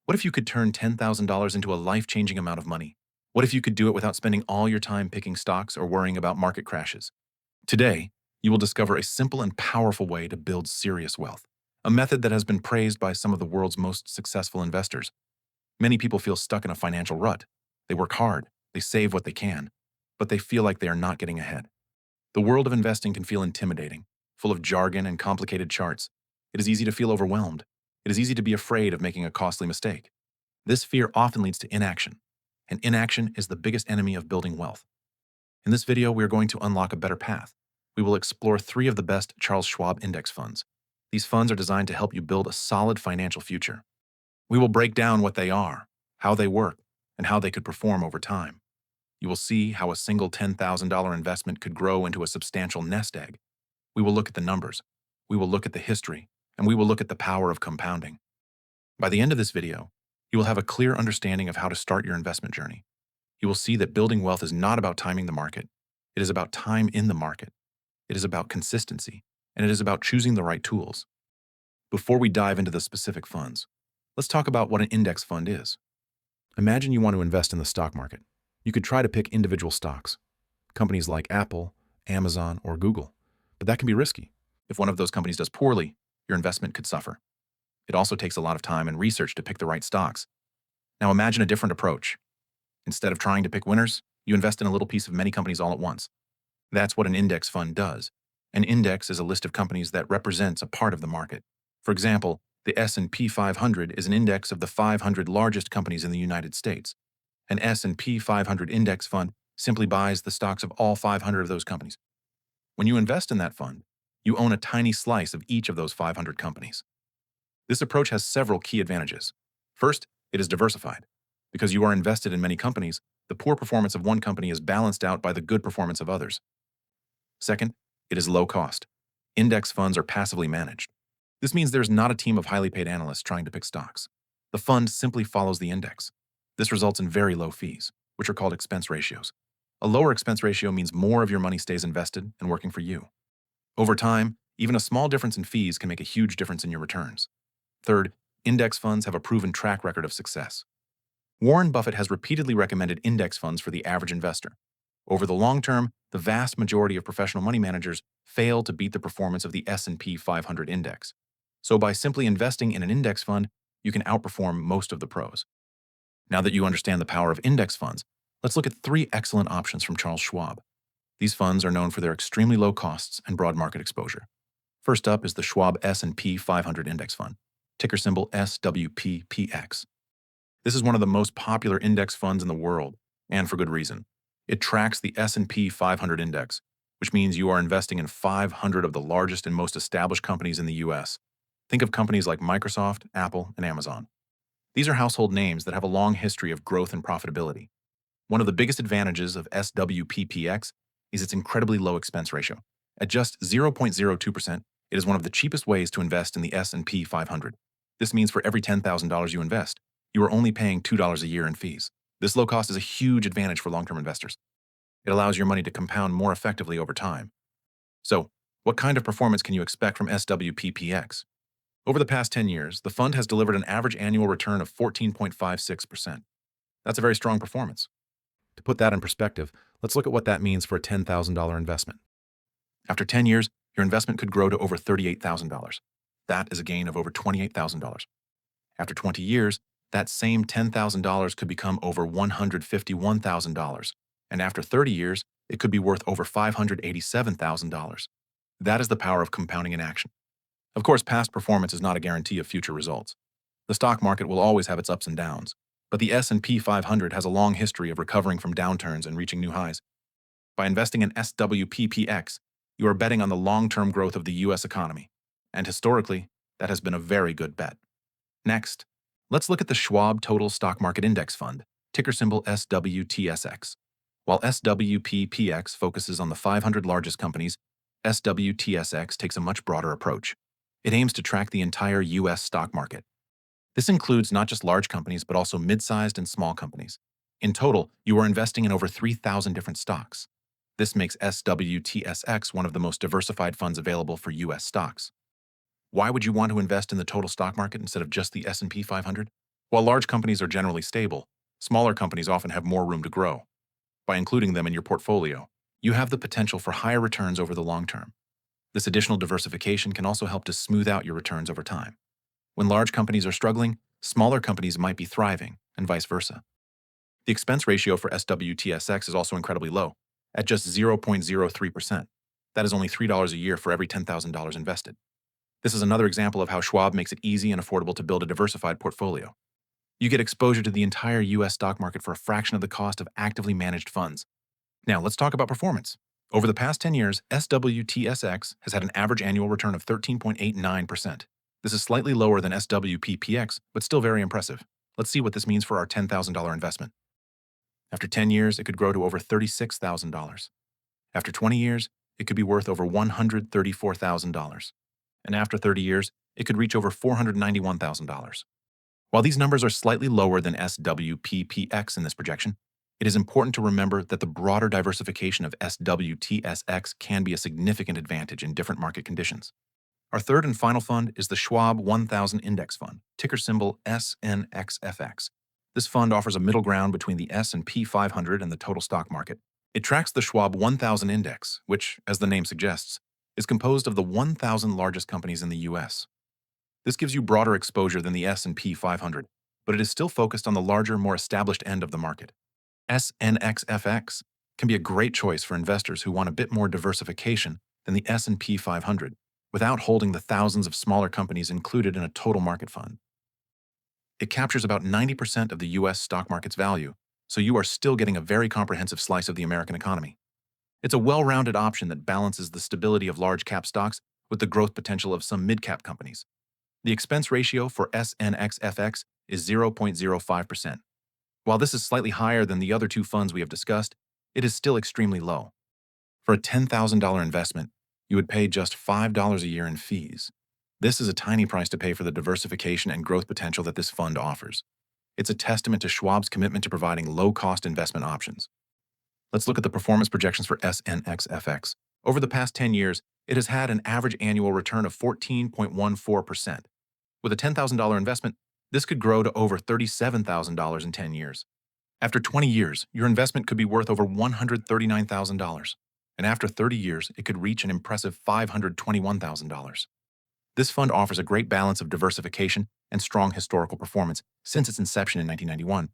What if you could turn $10,000 into a life-changing amount of money? What if you could do it without spending all your time picking stocks or worrying about market crashes? Today, you will discover a simple and powerful way to build serious wealth, a method that has been praised by some of the world's most successful investors. Many people feel stuck in a financial rut. They work hard, they save what they can, but they feel like they are not getting ahead. The world of investing can feel intimidating, full of jargon and complicated charts. It is easy to feel overwhelmed. It is easy to be afraid of making a costly mistake. This fear often leads to inaction, and inaction is the biggest enemy of building wealth. In this video, we are going to unlock a better path. We will explore 3 of the best Charles Schwab index funds. These funds are designed to help you build a solid financial future. We will break down what they are, how they work, and how they could perform over time. You will see how a single $10,000 investment could grow into a substantial nest egg. We will look at the numbers, we will look at the history, and we will look at the power of compounding. By the end of this video, you will have a clear understanding of how to start your investment journey. You will see that building wealth is not about timing the market. It is about time in the market. It is about consistency, and it is about choosing the right tools. Before we dive into the specific funds, let's talk about what an index fund is. Imagine you want to invest in the stock market. You could try to pick individual stocks, companies like Apple, Amazon, or Google, but that can be risky. If one of those companies does poorly, your investment could suffer. It also takes a lot of time and research to pick the right stocks. Now imagine a different approach. Instead of trying to pick winners, you invest in a little piece of many companies all at once. That's what an index fund does. An index is a list of companies that represents a part of the market. For example, the S&P 500 is an index of the 500 largest companies in the United States. An S&P 500 index fund simply buys the stocks of all 500 of those companies. When you invest in that fund, you own a tiny slice of each of those 500 companies. This approach has several key advantages. First, it is diversified. Because you are invested in many companies, the poor performance of one company is balanced out by the good performance of others. Second, it is low cost. Index funds are passively managed. This means there's not a team of highly paid analysts trying to pick stocks. The fund simply follows the index. This results in very low fees, which are called expense ratios. A lower expense ratio means more of your money stays invested and working for you. Over time, even a small difference in fees can make a huge difference in your returns. Third, index funds have a proven track record of success. Warren Buffett has repeatedly recommended index funds for the average investor. Over the long term, the vast majority of professional money managers fail to beat the performance of the S&P 500 index. So by simply investing in an index fund, you can outperform most of the pros. Now that you understand the power of index funds, let's look at 3 excellent options from Charles Schwab. These funds are known for their extremely low costs and broad market exposure. First up is the Schwab S&P 500 Index Fund, ticker symbol SWPPX. This is one of the most popular index funds in the world, and for good reason. It tracks the S&P 500 index, which means you are investing in 500 of the largest and most established companies in the US. Think of companies like Microsoft, Apple, and Amazon. These are household names that have a long history of growth and profitability. One of the biggest advantages of SWPPX is its incredibly low expense ratio. At just 0.02%, it is one of the cheapest ways to invest in the S&P 500. This means for every $10,000 you invest, you are only paying $2 a year in fees. This low cost is a huge advantage for long-term investors. It allows your money to compound more effectively over time. So, what kind of performance can you expect from SWPPX? Over the past 10 years, the fund has delivered an average annual return of 14.56%. That's a very strong performance. To put that in perspective, let's look at what that means for a $10,000 investment. After 10 years, your investment could grow to over $38,000. That is a gain of over $28,000. After 20 years, that same $10,000 could become over $151,000. And after 30 years, it could be worth over $587,000. That is the power of compounding in action. Of course, past performance is not a guarantee of future results. The stock market will always have its ups and downs, but the S&P 500 has a long history of recovering from downturns and reaching new highs. By investing in SWPPX, you are betting on the long-term growth of the US economy, and historically, that has been a very good bet. Next, let's look at the Schwab Total Stock Market Index Fund, ticker symbol SWTSX. While SWPPX focuses on the 500 largest companies, SWTSX takes a much broader approach. It aims to track the entire US stock market. This includes not just large companies, but also mid-sized and small companies. In total, you are investing in over 3,000 different stocks. This makes SWTSX one of the most diversified funds available for US stocks. Why would you want to invest in the total stock market instead of just the S&P 500? While large companies are generally stable, smaller companies often have more room to grow. By including them in your portfolio, you have the potential for higher returns over the long term. This additional diversification can also help to smooth out your returns over time. When large companies are struggling, smaller companies might be thriving, and vice versa. The expense ratio for SWTSX is also incredibly low, at just 0.03%. That is only $3 a year for every $10,000 invested. This is another example of how Schwab makes it easy and affordable to build a diversified portfolio. You get exposure to the entire U.S. stock market for a fraction of the cost of actively managed funds. Now, let's talk about performance. Over the past 10 years, SWTSX has had an average annual return of 13.89%. This is slightly lower than SWPPX, but still very impressive. Let's see what this means for our $10,000 investment. After 10 years, it could grow to over $36,000. After 20 years, it could be worth over $134,000. And after 30 years, it could reach over $491,000. While these numbers are slightly lower than SWPPX in this projection, it is important to remember that the broader diversification of SWTSX can be a significant advantage in different market conditions. Our third and final fund is the Schwab 1000 Index Fund, ticker symbol SNXFX. This fund offers a middle ground between the S&P 500 and the total stock market. It tracks the Schwab 1000 Index, which, as the name suggests, is composed of the 1,000 largest companies in the U.S. This gives you broader exposure than the S&P 500, but it is still focused on the larger, more established end of the market. SNXFX can be a great choice for investors who want a bit more diversification than the S&P 500, without holding the thousands of smaller companies included in a total market fund. It captures about 90% of the U.S. stock market's value, so you are still getting a very comprehensive slice of the American economy. It's a well-rounded option that balances the stability of large-cap stocks with the growth potential of some mid-cap companies. The expense ratio for SNXFX is 0.05%. While this is slightly higher than the other two funds we have discussed, it is still extremely low. For a $10,000 investment, you would pay just $5 a year in fees. This is a tiny price to pay for the diversification and growth potential that this fund offers. It's a testament to Schwab's commitment to providing low-cost investment options. Let's look at the performance projections for SNXFX. Over the past 10 years, it has had an average annual return of 14.14%. With a $10,000 investment, this could grow to over $37,000 in 10 years. After 20 years, your investment could be worth over $139,000. And after 30 years, it could reach an impressive $521,000. This fund offers a great balance of diversification and strong historical performance since its inception in 1991.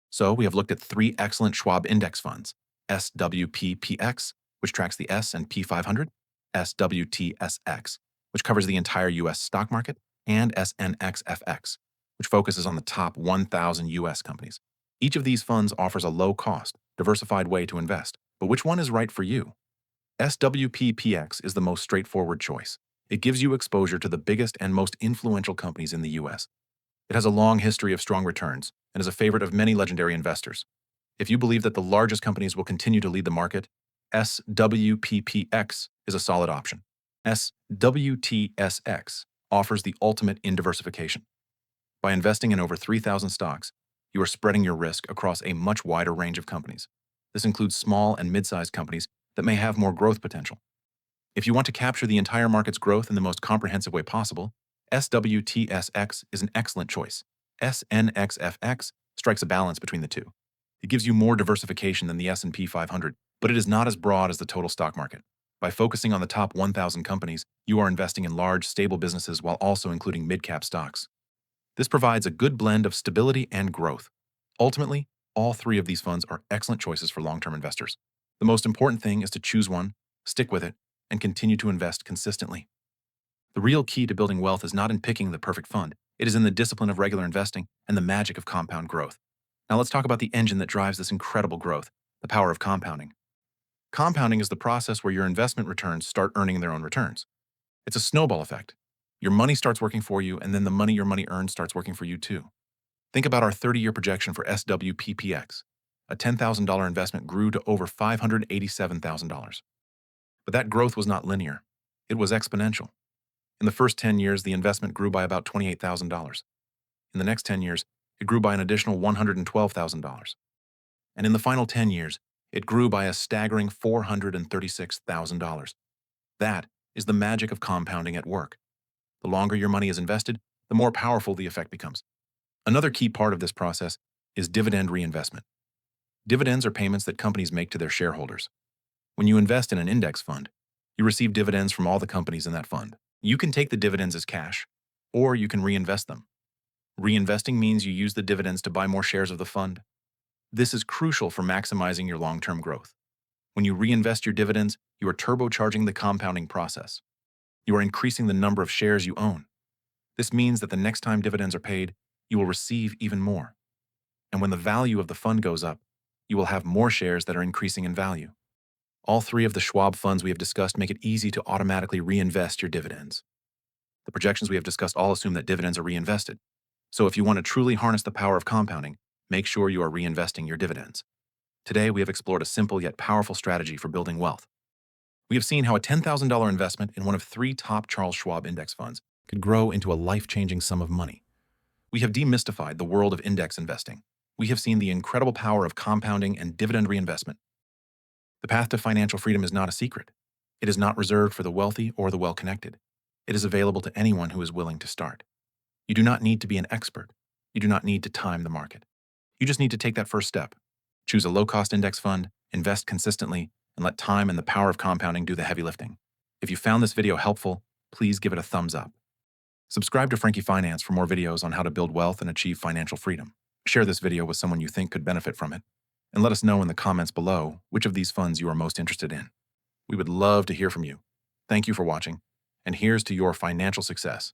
So we have looked at three excellent Schwab index funds: SWPPX, which tracks the S&P 500, SWTSX, which covers the entire U.S. stock market, and SNXFX, which focuses on the top 1,000 U.S. companies. Each of these funds offers a low-cost, diversified way to invest, but which one is right for you? SWPPX is the most straightforward choice. It gives you exposure to the biggest and most influential companies in the U.S. It has a long history of strong returns and is a favorite of many legendary investors. If you believe that the largest companies will continue to lead the market, SWPPX is a solid option. SWTSX offers the ultimate in diversification. By investing in over 3,000 stocks, you are spreading your risk across a much wider range of companies. This includes small and mid-sized companies that may have more growth potential. If you want to capture the entire market's growth in the most comprehensive way possible, SWTSX is an excellent choice. SNXFX strikes a balance between the two. It gives you more diversification than the S&P 500, but it is not as broad as the total stock market. By focusing on the top 1,000 companies, you are investing in large, stable businesses while also including mid-cap stocks. This provides a good blend of stability and growth. Ultimately, all three of these funds are excellent choices for long-term investors. The most important thing is to choose one, stick with it, and continue to invest consistently. The real key to building wealth is not in picking the perfect fund. It is in the discipline of regular investing and the magic of compound growth. Now let's talk about the engine that drives this incredible growth, the power of compounding. Compounding is the process where your investment returns start earning their own returns. It's a snowball effect. Your money starts working for you, and then the money your money earns starts working for you too. Think about our 30-year projection for SWPPX. A $10,000 investment grew to over $587,000. But that growth was not linear. It was exponential. In the first 10 years, the investment grew by about $28,000. In the next 10 years, it grew by an additional $112,000. And in the final 10 years, it grew by a staggering $436,000. That is the magic of compounding at work. The longer your money is invested, the more powerful the effect becomes. Another key part of this process is dividend reinvestment. Dividends are payments that companies make to their shareholders. When you invest in an index fund, you receive dividends from all the companies in that fund. You can take the dividends as cash, or you can reinvest them. Reinvesting means you use the dividends to buy more shares of the fund. This is crucial for maximizing your long-term growth. When you reinvest your dividends, you are turbocharging the compounding process. You are increasing the number of shares you own. This means that the next time dividends are paid, you will receive even more. And when the value of the fund goes up, you will have more shares that are increasing in value. All three of the Schwab funds we have discussed make it easy to automatically reinvest your dividends. The projections we have discussed all assume that dividends are reinvested. So if you want to truly harness the power of compounding, make sure you are reinvesting your dividends. Today, we have explored a simple yet powerful strategy for building wealth. We have seen how a $10,000 investment in one of 3 top Charles Schwab index funds could grow into a life-changing sum of money. We have demystified the world of index investing. We have seen the incredible power of compounding and dividend reinvestment. The path to financial freedom is not a secret. It is not reserved for the wealthy or the well-connected. It is available to anyone who is willing to start. You do not need to be an expert. You do not need to time the market. You just need to take that first step. Choose a low-cost index fund, invest consistently, and let time and the power of compounding do the heavy lifting. If you found this video helpful, please give it a thumbs up. Subscribe to Frankie Finance for more videos on how to build wealth and achieve financial freedom. Share this video with someone you think could benefit from it, and let us know in the comments below which of these funds you are most interested in. We would love to hear from you. Thank you for watching, and here's to your financial success.